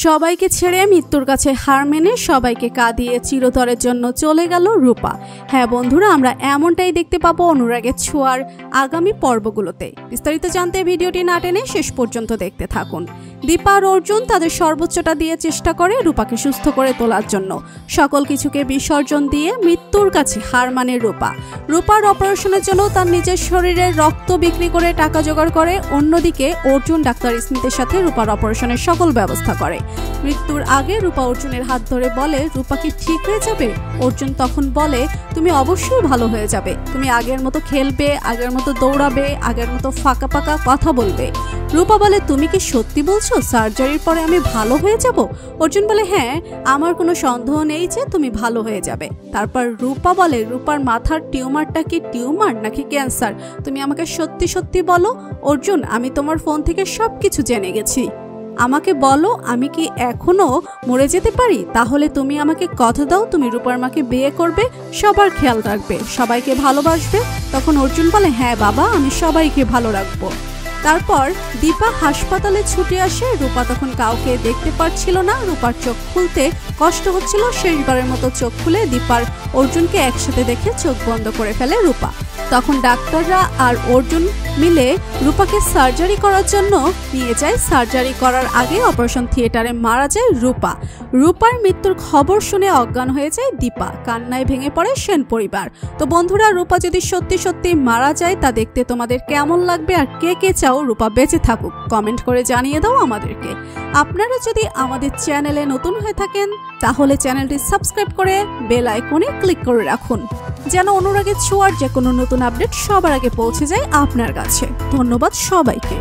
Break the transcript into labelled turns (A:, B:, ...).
A: সবাইকে ছেড়ে মৃত্যুর কাছে হার মেনে সবাইকে কাঁদিয়ে চিরতরের জন্য চলে গেল রূপা। হ্যাঁ বন্ধুরা, আমরা এমনটাই দেখতে পাবো অনুরাগের ছোঁয়ার আগামী পর্বগুলোতে। বিস্তারিত জানতে ভিডিওটি না টেনে শেষ পর্যন্ত দেখতে থাকুন। দীপা আর অর্জুন তাদের সর্বোচ্চটা দিয়ে চেষ্টা করে রূপাকে সুস্থ করে তোলার জন্য। সকল কিছুকে বিসর্জন দিয়ে মৃত্যুর কাছে হার মানে রূপা। রূপার অপারেশনের জন্য তার নিজের শরীরের রক্ত বিক্রি করে টাকা জোগাড় করে। অন্যদিকে অর্জুন ডাক্তার স্মিথের সাথে রূপার অপারেশনের সকল ব্যবস্থা করে। মৃত্যুর আগে রূপা অর্জুনের হাত ধরে বলে, রূপা কি ঠিক হয়ে যাবে? অর্জুন তখন বলে, তুমি অবশ্যই ভালো হয়ে যাবে। তুমি আগের মতো খেলবে, আগের মতো দৌড়াবে, আগের মতো ফাঁকা ফাঁকা কথা বলবে। রূপা বলে, তুমি কি সত্যি বলছো সার্জারির পরে আমি ভালো হয়ে যাব? অর্জুন বলে, হ্যাঁ, আমার কোনো সন্দেহ নেই যে তুমি ভালো হয়ে যাবে। তারপর রূপা বলে, রূপার মাথার টিউমারটা কি টিউমার নাকি ক্যান্সার? তুমি আমাকে সত্যি সত্যি বলো। অর্জুন, আমি তোমার ফোন থেকে সবকিছু জেনে গেছি। আমাকে বলো, আমি কি এখনো মরে যেতে পারি? তাহলে তুমি আমাকে কথা দাও, তুমি রূপার মাকে বিয়ে করবে, সবার খেয়াল রাখবে, সবাইকে ভালোবাসবে। তখন অর্জুন বলে, হ্যাঁ বাবা, আমি সবাইকে ভালো রাখবো। তারপর দীপা হাসপাতালে ছুটে আসে। রূপা তখন কাউকে দেখতে পাচ্ছিল না। রূপার চোখ খুলতে কষ্ট হচ্ছিল। শেষবারের মতো চোখ খুলে দীপার অর্জুনকে একসাথে দেখে চোখ বন্ধ করে ফেলে রূপা। তখন ডাক্তাররা আর অর্জুন মিলে রূপাকে সার্জারি করার জন্য নিয়ে যায়। সার্জারি করার আগে অপারেশন থিয়েটারে মারা যায় রূপা। রূপার মৃত্যুর খবর শুনে অজ্ঞান হয়ে যায় দীপা। কান্নায় ভেঙে পড়ে সেন পরিবার। তো বন্ধুরা, রূপা যদি সত্যি সত্যি মারা যায় তা দেখতে তোমাদের কেমন লাগবে? আর কে কে চাও রূপা বেঁচে থাকুক? কমেন্ট করে জানিয়ে দাও আমাদেরকে। আপনারা যদি আমাদের চ্যানেলে নতুন হয়ে থাকেন তাহলে চ্যানেলটি সাবস্ক্রাইব করে বেল আইকনে ক্লিক করে রাখুন, যেন অনুরাগের ছোঁয়ার যে কোনো নতুন আপডেট সবার আগে পৌঁছে যায় আপনার কাছে। ধন্যবাদ সবাইকে।